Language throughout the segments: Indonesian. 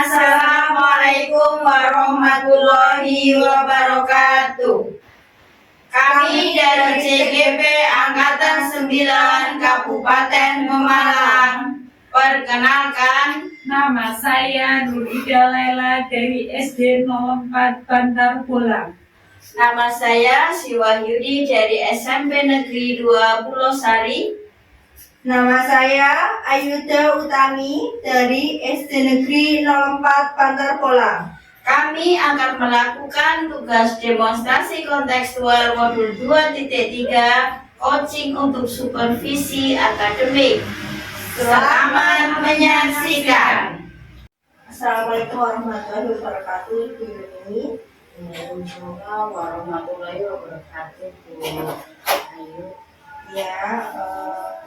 Assalamualaikum warahmatullahi wabarakatuh. Kami dari CGP Angkatan 9 Kabupaten Pemalang. Perkenalkan, nama saya Nur Ida Laila dari SD 04 Bantar Bolang. nama saya Siwahyudi dari SMP Negeri 2 Pulau Sari. Nama saya Ayuda Utami dari SD Negeri 04 Bantar Bolang. Kami akan melakukan tugas demonstrasi kontekstual modul 2.3 coaching untuk supervisi akademik. Selamat menyaksikan. Assalamualaikum warahmatullahi wabarakatuh. Ibu Yuni. Waalaikumsalam warahmatullahi wabarakatuh. Ayo. Ya,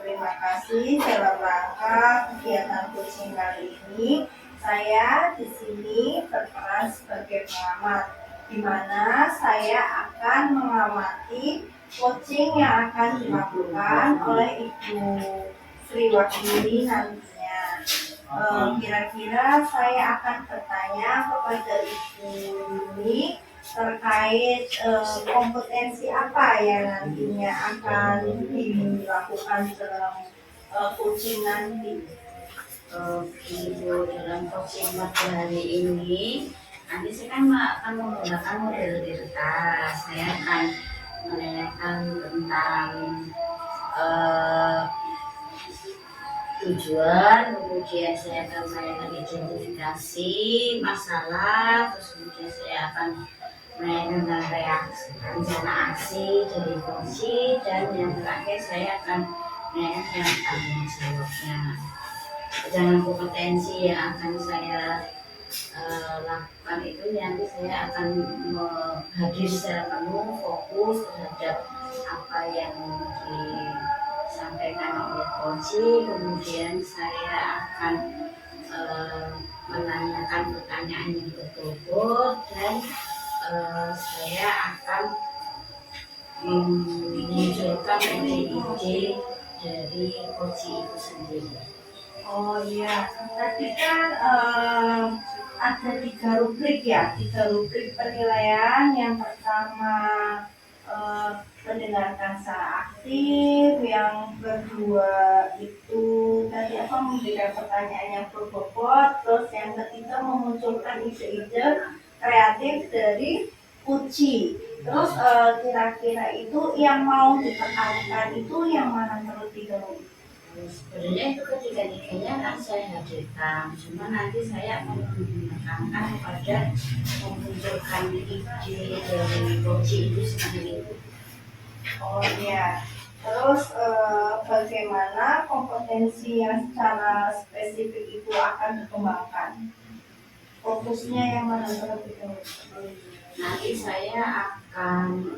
terima kasih dalam rangka kegiatan coaching kali ini. Saya di sini berperan sebagai pengamat, di mana saya akan mengamati coaching yang akan dilakukan oleh Ibu Sri Wahyudi nantinya. Kira-kira saya akan bertanya kepada Ibu Yuni terkait kompetensi apa yang nantinya akan dilakukan dalam coaching nanti. Ibu, dalam coaching pada hari ini nanti saya akan menggunakan model delta. Saya akan menanyakan tentang tujuan, kemudian saya akan menanyakan identifikasi masalah, terus kemudian saya akan menanyakan tentang reaksi, rencana aksi dari coaching, dan yang terakhir saya akan menanyakan tanggung jawabnya. Dengan kompetensi yang akan saya lakukan itu nanti saya akan hadir secara penuh, fokus terhadap apa yang disampaikan oleh coaching. Kemudian saya akan menanyakan pertanyaan yang betul-betul, dan saya akan memunculkan ide-ide dari coaching itu sendiri. Oh iya, tadi kan ada 3 rubrik ya, 3 rubrik penilaian. Yang pertama mendengarkan secara aktif, yang kedua itu tadi memberikan pertanyaan yang berbobot, terus yang ketiga memunculkan ide-ide kreatif dari coaching. Terus kira-kira itu yang mau ditekankan itu yang mana terlebih dahulu? Sebenarnya itu ketiga-tiganya kan saya hadirkan, cuma nanti saya menekankan pada memunculkan ide dari coaching itu sendiri. Oh iya, terus bagaimana kompetensi yang secara spesifik itu akan dikembangkan? Fokusnya yang mana terlebih dahulu? Nanti saya akan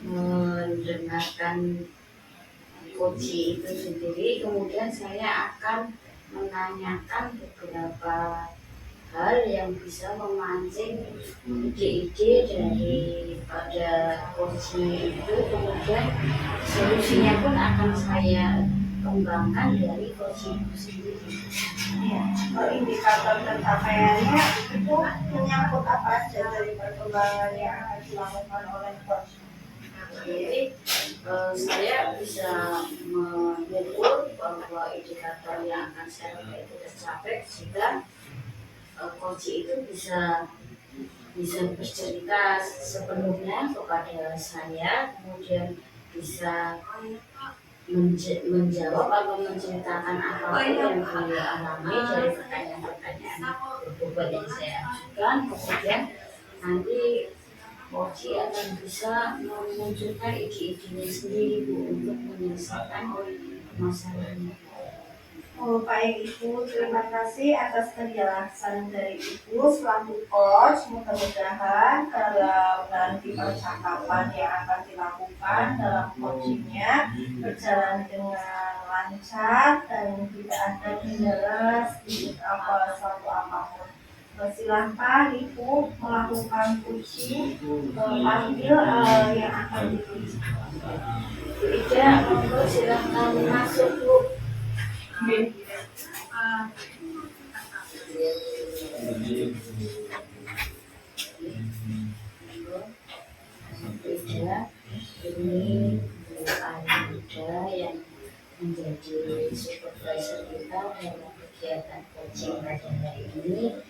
mendengarkan coaching itu sendiri, kemudian saya akan menanyakan beberapa hal yang bisa memancing ide-ide daripada coaching itu, kemudian solusinya pun akan saya kembangkan dari coaching itu sendiri. Ya, indikator pencapaiannya itu menyangkut apa aja dari perkembangan yang akan dilakukan oleh coach? Jadi saya bisa mengukur bahwa indikator yang akan saya pakai itu tercapai, sehingga coaching itu bisa bercerita sepenuhnya kepada saya, kemudian bisa menjawab atau menceritakan apapun yang beliau alami dari pertanyaan-pertanyaan berbobot yang saya ajukan. Kemudian nanti coaching akan bisa memunculkan ide-idenya sendiri, Bu, untuk menyelesaikan masalahnya. Oh, baik Ibu, terima kasih atas penjelasan dari Ibu selaku coach. Mudah-mudahan dalam nanti percakapan yang akan dilakukan dalam coachingnya berjalan dengan lancar dan tidak ada kendala sedikit suatu apapun. Silahkan Ibu melakukan coaching panggil yang akan diuji. Tidak, monggo silahkan masuk, Bu. Beda ini Bu Anida yang menjadi supervisor kita dalam kegiatan coaching pada hari ini.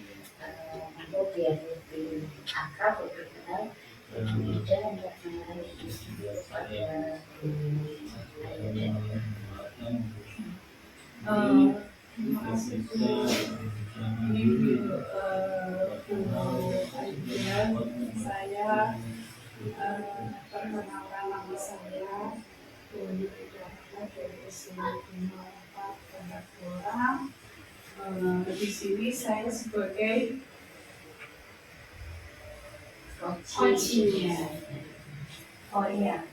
Aku biar lebih akrab, lebih kenal Bu Ida untuk mengenai pada Bu Anida. Terima kasih Bu. Ini Bu Aida. Saya perkenalkan nama saya Bu Ida dari SD 4 Pondok. Di sini saya sebagai coaching-nya. Oh iya,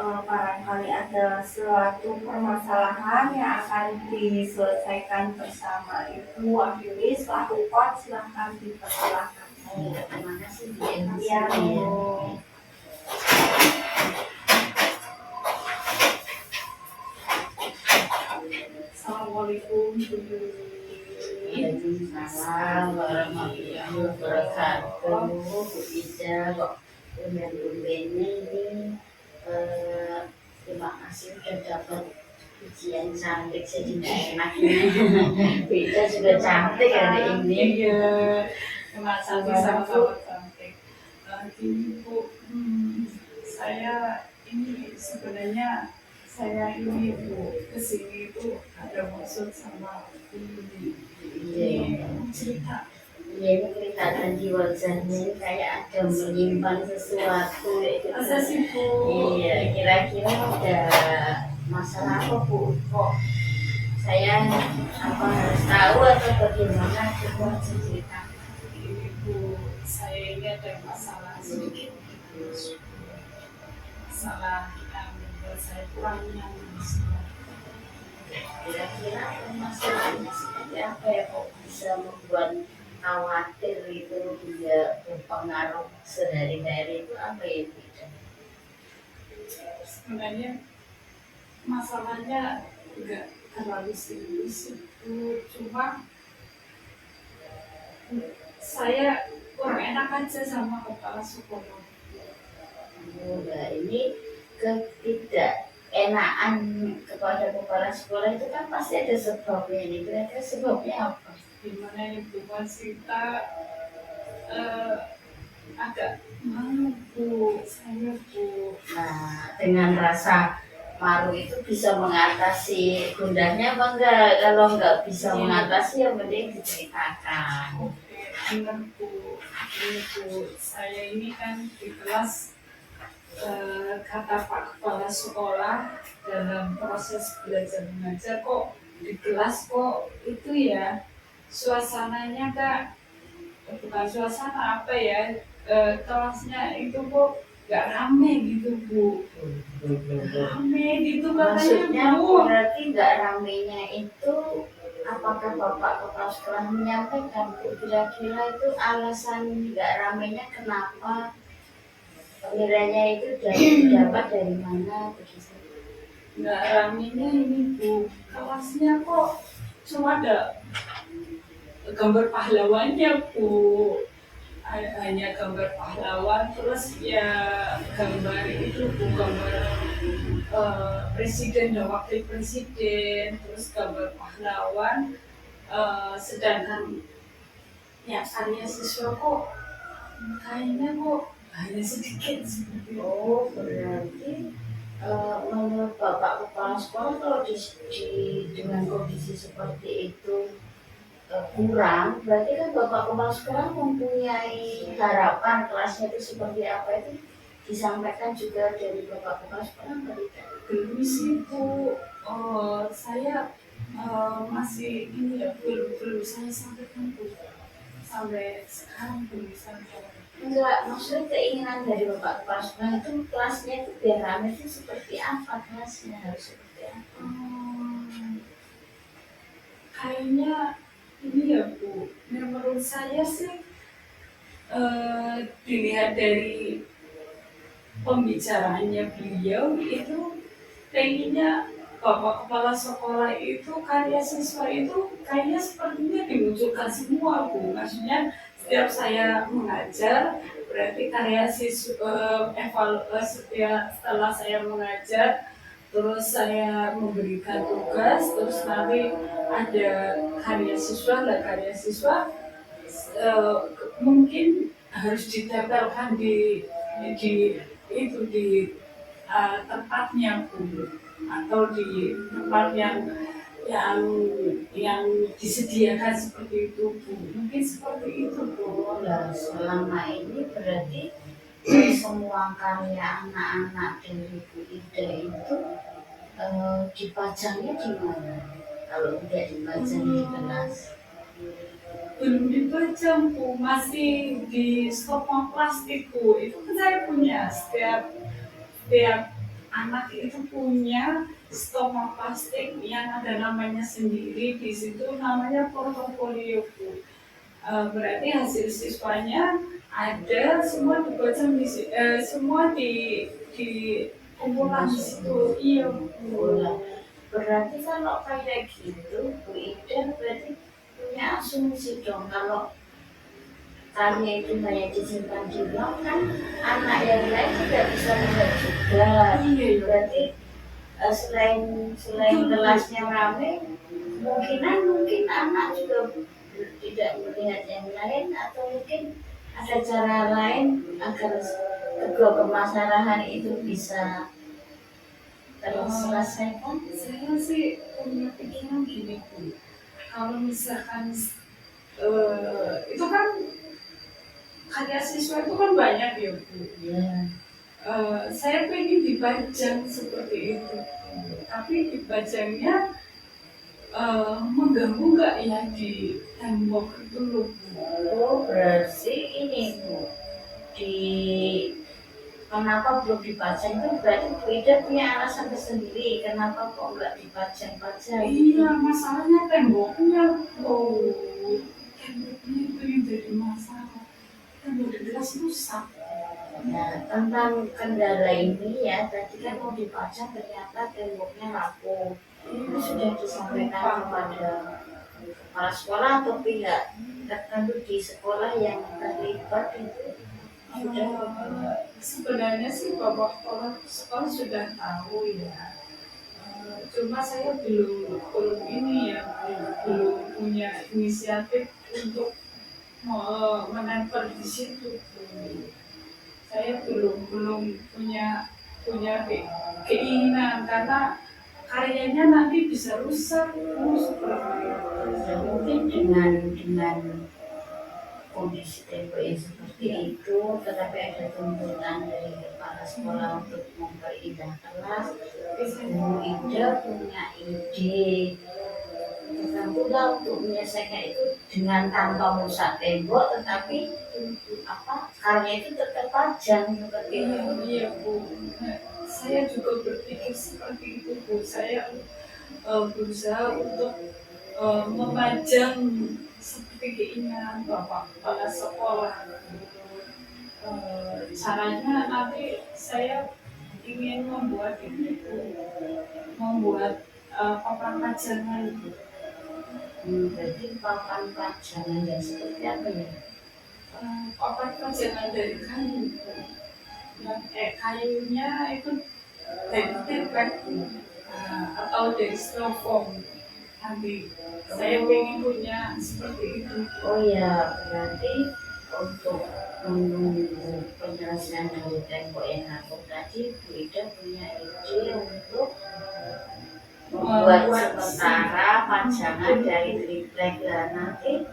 barangkali ada suatu permasalahan yang akan diselesaikan bersama Ibu Wakili selaku coach, silahkan dipersilakan. Terima kasih Bu. Iya, Bu. Assalamualaikum Waalaikumsalam warahmatullahi wabarakatuh. Bu Ida kok tumben-tumbennya ini terima kasih sudah dapat ujian cantik, jadi nggak enaknya. Bu Ida juga cantik hari ini. Iya, terima kasih sama-sama cantik. Gini Bu, saya ini sebenarnya ini Bu kesini itu ada maksud sama ini cerita. Iya, ini kelihatan di wajahnya ini kayak ada menyimpan sesuatu gitu. Masa sih Bu? Iya, kira-kira ada masalah apa Bu? Kok saya apa harus tahu atau bagaimana? Coba cerita. Ini Bu, saya ini ada masalah sedikit. Masalah yang membuat saya kurang nyaman. Kira-kira masalahnya seperti apa ya kok bisa membuat khawatir itu juga berpengaruh sehari-hari itu apa ya Bu? Sebenarnya masalahnya enggak terlalu serius itu, cuma saya kurang enak aja sama kepala sekolah. Nah, ini ketidakenaan kepada kepala sekolah itu kan pasti ada sebabnya nih. Kira-kira sebabnya apa? Dimana Ibu Wasita agak malu Bu, saya Bu. Nah, dengan rasa malu itu bisa mengatasi gundahnya apa enggak? Kalau enggak bisa mengatasi ya mending diceritakan. Oke, benar Bu. Ini Bu, saya ini kan di kelas kata Pak Kepala Sekolah dalam proses belajar mengajar kok di kelas kok itu ya suasananya Kak, bukan suasana apa ya, kelasnya itu kok gak rame gitu Bu, rame gitu Maksudnya katanya Bu. berarti enggak ramenya itu apakah Bapak Kepala Sekolah menyampaikan Bu? Kira-kira itu alasan enggak ramenya kenapa? Penilaiannya itu dapat dari mana begitu? Nggak ramenya ini Bu, kelasnya kok cuma ada gambar pahlawannya Bu, hanya gambar pahlawan, terus ya gambar itu Bu, gambar presiden dan wakil presiden, terus gambar pahlawan, sedangkan ya karya siswa kok kayaknya kok hanya sedikit seperti itu. Oh, berarti menurut Bapak Kepala Sekolah kalau dengan kondisi seperti itu kurang, berarti kan Bapak Kepala Sekolah mempunyai harapan kelasnya itu seperti apa itu disampaikan juga dari Bapak Kepala Sekolah atau tidak? Belum sih Bu, saya masih ini ya belum saya sampaikan Bu, sampai sekarang belum sampaikan. Enggak, maksudnya keinginan dari Bapak Kepala Sekolah itu kelasnya itu biar ramai itu seperti apa, kelasnya harus seperti apa? Kayaknya ini ya Bu, menurut saya sih dilihat dari pembicaraannya beliau itu pengennya Bapak Kepala Sekolah itu karya siswa itu kayaknya sepertinya dimunculkan semua Bu. Maksudnya setiap saya mengajar berarti karya siswa setelah saya mengajar terus saya memberikan tugas terus nanti ada karya siswa dan karya siswa eh, mungkin harus ditempelkan di itu di tempatnya Bu atau di tempat yang yang disediakan seperti itu Bu. Mungkin seperti itu Bu. Nah, selama ini berarti semua karya anak-anak dari Bu Ida itu dipajangnya di mana? Kalau tidak dipajang di kelas, Belum dipajang Bu, masih di stopong plastik Bu. Itu kan saya punya setiap anak itu punya stopong plastik yang ada namanya sendiri. Di situ namanya portofolio Bu. Berarti hasil siswanya ada semua dipajang semua di kumpulan di situ. Iya Bu. berarti kalau kayak gitu Bu Ida berarti punya asumsi dong kalau karya itu hanya disimpan di blog kan anak yang lain tidak bisa melihat juga. Iya, Berarti selain kelasnya ramai, mungkin anak juga tidak melihat yang lain atau mungkin ada cara lain agar kedua permasalahan itu bisa terselesaikan. Saya sih punya pikiran gini Bu. Kalau misalkan itu kan karya siswa itu kan banyak ya Bu. Ya. Saya pengen dipajang seperti itu, tapi dipajangnya mengganggu nggak ya di tembok itu loh Bu. Oh, berarti ini Bu, di kenapa belum dipajang itu berarti Bu Ida punya alasan tersendiri kenapa kok nggak dipajang-pajang. Iya, masalahnya temboknya tuh. Temboknya itu yang jadi masalah. Tembok di kelas rusak. Nah, tentang kendala ini ya, tadi kan mau dipajang ternyata temboknya rapuh. Itu sudah disampaikan kepada kepala sekolah atau pihak tertentu di sekolah yang terlibat itu sudah. Sebenarnya sih Bapak sekolah sudah tahu ya. Cuma saya belum ini ya, belum punya inisiatif untuk menempel di situ. Saya belum punya keinginan karena karyanya nanti bisa rusak seperti itu. Ya, mungkin dengan kondisi tembok yang seperti itu, tetapi ada tuntutan dari kepala sekolah untuk memperindah kelas. Bu Ida punya ide tertentulah untuk menyelesaikan itu dengan tanpa merusak tembok, tetapi karya itu tetap pajang seperti itu. Iya Bu, saya juga berpikir seperti itu Bu. Saya berusaha untuk memajang seperti keinginan Bapak Kepala Sekolah. Caranya nanti saya ingin membuat papan pajangan. Berarti papan pajangan yang seperti apa ya? Papan pajangan dari kayu. Yang kayunya itu dari triplek atau dari styrofoam. Nanti saya ingin punya seperti itu. Oh ya, berarti untuk menunggu penjelasan dari tembok yang aku tadi, Bu Ida punya ide untuk membuat sementara pajangan dari triplek. Nah, nanti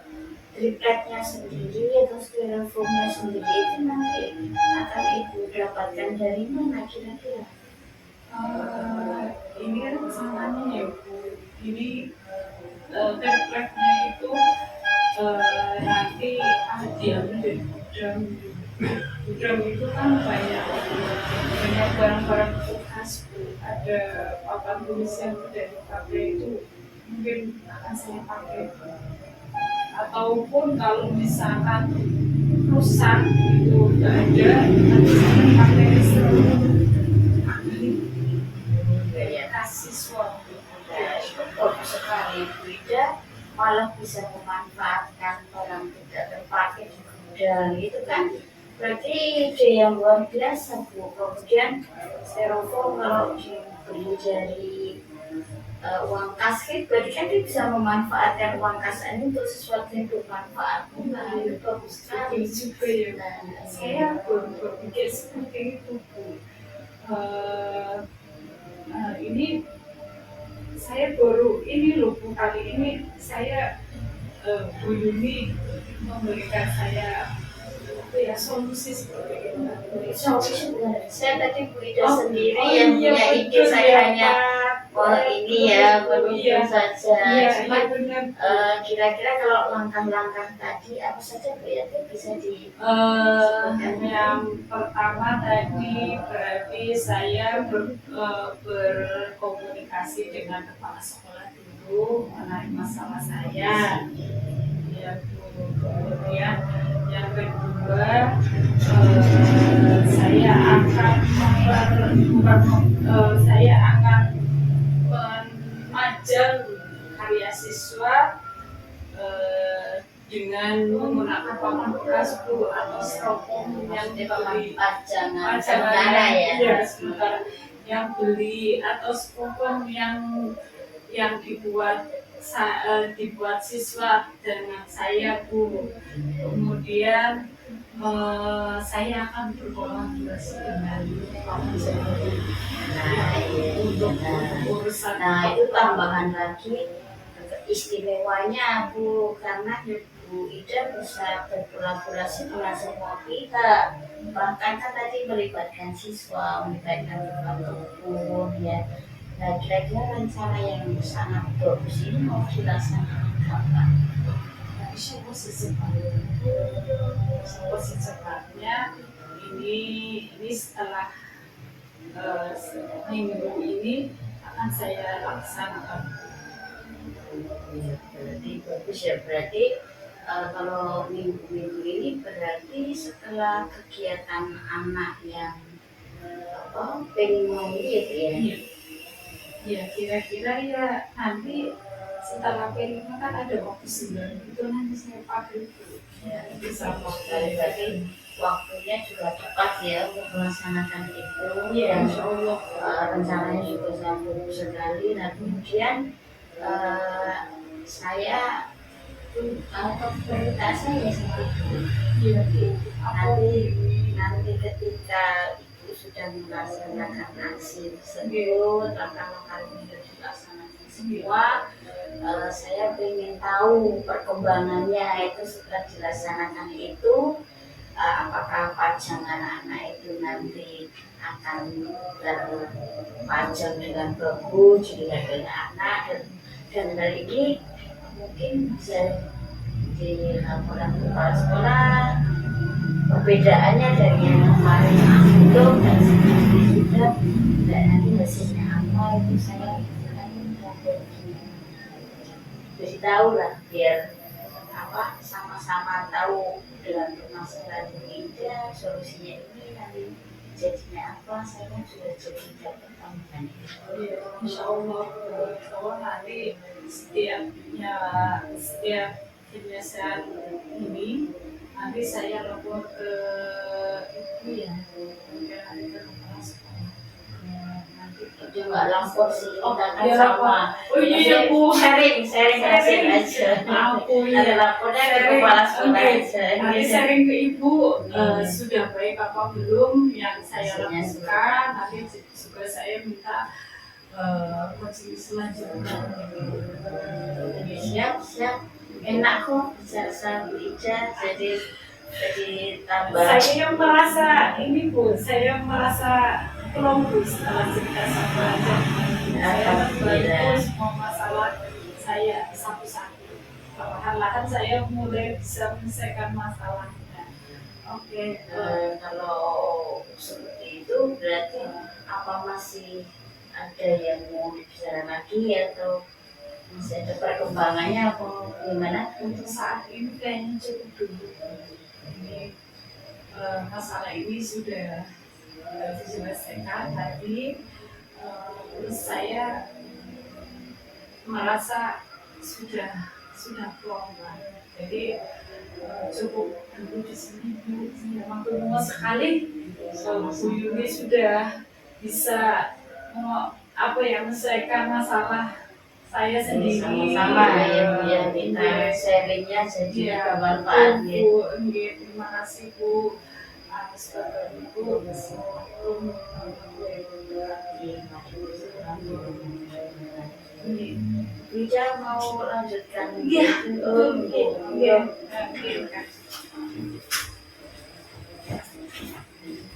tripleknya sendiri atau styrofoamnya sendiri itu nanti akan Ibu dapatkan dari mana kira-kira? Ini kan rencananya ya Bu. Ini tripleknya itu nanti diambil dari gudang. Gudang itu kan banyak barang-barang bekas Bu. Ada papan tulis yang tidak dipakai itu mungkin akan saya pakai. Ataupun kalau misalkan rusak itu tidak ada, nanti saya pakai akrilik kayak siswa. Ibu Ida malah bisa memanfaatkan barang tidak terpakai di gudang, itu kan berarti ide yang luar biasa Bu. Kemudian styrofoam kalau dibeli dari uang kas itu berarti kan dia bisa memanfaatkan uang kas ini untuk sesuatu yang bermanfaat. Nah, itu bagus sekali juga ya. Nah, Saya baru berpikir seperti itu Bu. Ini saya baru ini loh Bu, kali ini saya Bu Yuni memberikan saya solusi seperti itu. solusi benar. Saya tadi Bu Ida sendiri oh yang iya, punya ide, betul saya ya, hanya ini ya Iya. saja. Iya, Cuma benar. kira-kira kalau langkah-langkah tadi apa saja Bu ya bisa di Yang pertama tadi berarti saya berkomunikasi dengan kepala sekolah dulu mengenai masalah saya. Ya, Bu. Kemudian yang kedua saya akan memajang karya siswa dengan menggunakan papan bekas Bu atau styrofoam yang dibeli pajangan sementara ya. Iya, sementara yang beli atau styrofoam yang dibuat siswa dengan saya Bu. Kemudian saya akan berkolaborasi dengan Pak Muzani untuk urusan. Nah, itu tambahan lagi istimewanya Bu, karena Bu Ida bisa berkolaborasi dengan semua pihak, bahkan kan tadi melibatkan siswa, melibatkan tukang kebun ya. Nah, kira-kira rencana yang sangat bagus ini mau dilaksanakan kapan? Siapa secepatnya ini setelah minggu ini akan saya laksanakan. Berarti bagus ya, berarti kalau minggu-minggu ini berarti setelah kegiatan anak yang pengen mau gitu ya. Ya kira-kira ya nanti setelah pengen kan ada waktu sebulan itu nanti saya pakai Ya, bisa berarti waktunya juga tepat ya untuk melaksanakan itu. Ya, Dan insya Allah. rencananya juga sangat bagus sekali. Nah, kemudian saya prioritas saya seperti Iya. nanti ketika Ibu sudah melaksanakan aksi tersebut, langkah-langkah ini sudah dilaksanakan semua, saya ingin tahu perkembangannya itu setelah dilaksanakan itu, apakah pajangan anak itu nanti akan terpajang dengan bagus di level anak, dan hal ini mungkin bisa dilaporkan ke kepala sekolah perbedaannya dari yang kemarin belum dan sekarang sudah, dan nanti hasilnya apa itu saya jadi tahu lah, biar sama-sama tahu dengan permasalahan ini, solusinya ini nanti jadinya apa, saya sudah jadi dapat tambahan. Insya Allah nanti setiap penyelesaian ini nanti saya lapor ke ibu ya, ke kepala sekolah. Itu nggak lapor sih, kita kan ya, sama. Oh iya Bu, sharing hasil aja. Aku Ada lapornya ke kepala sekolah aja. Nanti sharing ke ibu sudah baik apa belum yang saya lakukan. Nanti juga saya minta coaching selanjutnya. Siap. Enak kok bicara sama Bu Ida, jadi tambah. Saya yang merasa ini Bu, saya merasa plong setelah cerita sama saya membantu semua masalah saya satu-satu. Perlahan-lahan saya mulai bisa menyelesaikan masalahnya. Oke. Kalau seperti itu berarti apa masih ada yang mau dibicarakan lagi atau masih ada perkembangannya atau gimana? Untuk saat ini kayaknya cukup dulu. Ini masalah ini sudah diselesaikan tadi. Terus saya merasa sudah plong lah. Jadi cukup dulu di sini Bu, memang ketemu sekali. So Bu Yuni sudah bisa menyelesaikan masalah saya sendiri. Sama-sama ya Bu ya, kita sharingnya jadi Ya, bermanfaat betul, ya. Bu. Nggih, terima kasih Bu atas Bapak Ibu. Assalamualaikum warahmatullahi wabarakatuh. Nggih. Bija mau lanjutkan? Iya, Oh, betul Bu. gitu. Nggih, Kak.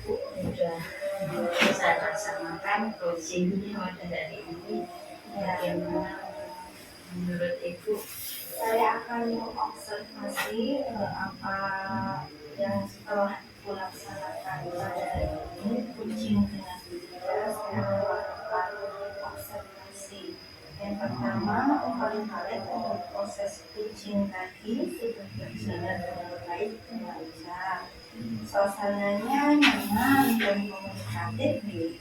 Bu udah bisa laksanakan coachingnya pada hari ini. Bagaimana menurut Ibu? Saya akan mengobservasi apa yang setelah dilaksanakan pada hari ini, coaching dengan Bija. Saya akan melakukan observasi. Yang pertama, paling paling untuk proses coaching tadi sudah berjalan dengan baik dan lancar. Suasananya nyaman dan komunikatif nih.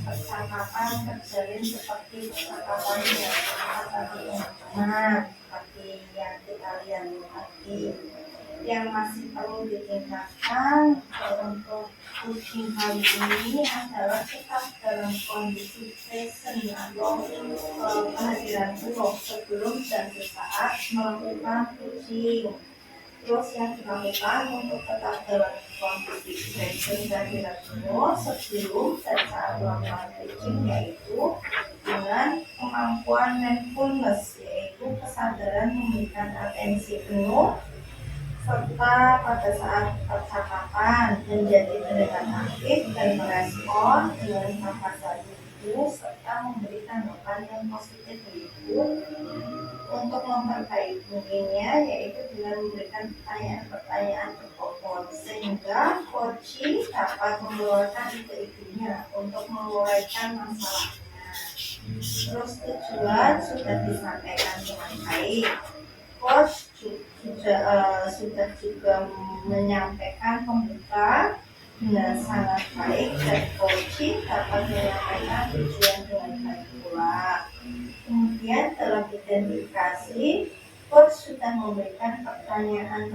Percakapan terjalin seperti percakapan yang tadi seperti yang kita lihat tadi. Yang masih perlu ditingkatkan untuk coaching kali ini adalah tetap dalam kondisi present atau kehadiran penuh sebelum dan sesaat melakukan coaching. Terus yang dilakukan untuk tetap dalam kondisi present dan tidak penuh sebelum dan saat melakukan coaching yaitu dengan kemampuan mindfulness, yaitu kesadaran memberikan atensi penuh serta pada saat percakapan menjadi pendengar aktif dan merespon dengan kata itu serta memberi tanggapan yang positif itu. Untuk memperbaikinya yaitu dengan memberikan pertanyaan-pertanyaan terpokok sehingga coaching dapat mengeluarkan ide-idenya untuk menguraikan masalahnya. Terus tujuan sudah disampaikan dengan baik. Coach sudah juga menyampaikan pembuka dengan sangat baik dan coaching dapat menyampaikan tujuan dengan baik pula. Kemudian dalam identifikasi, coach sudah memberikan pertanyaan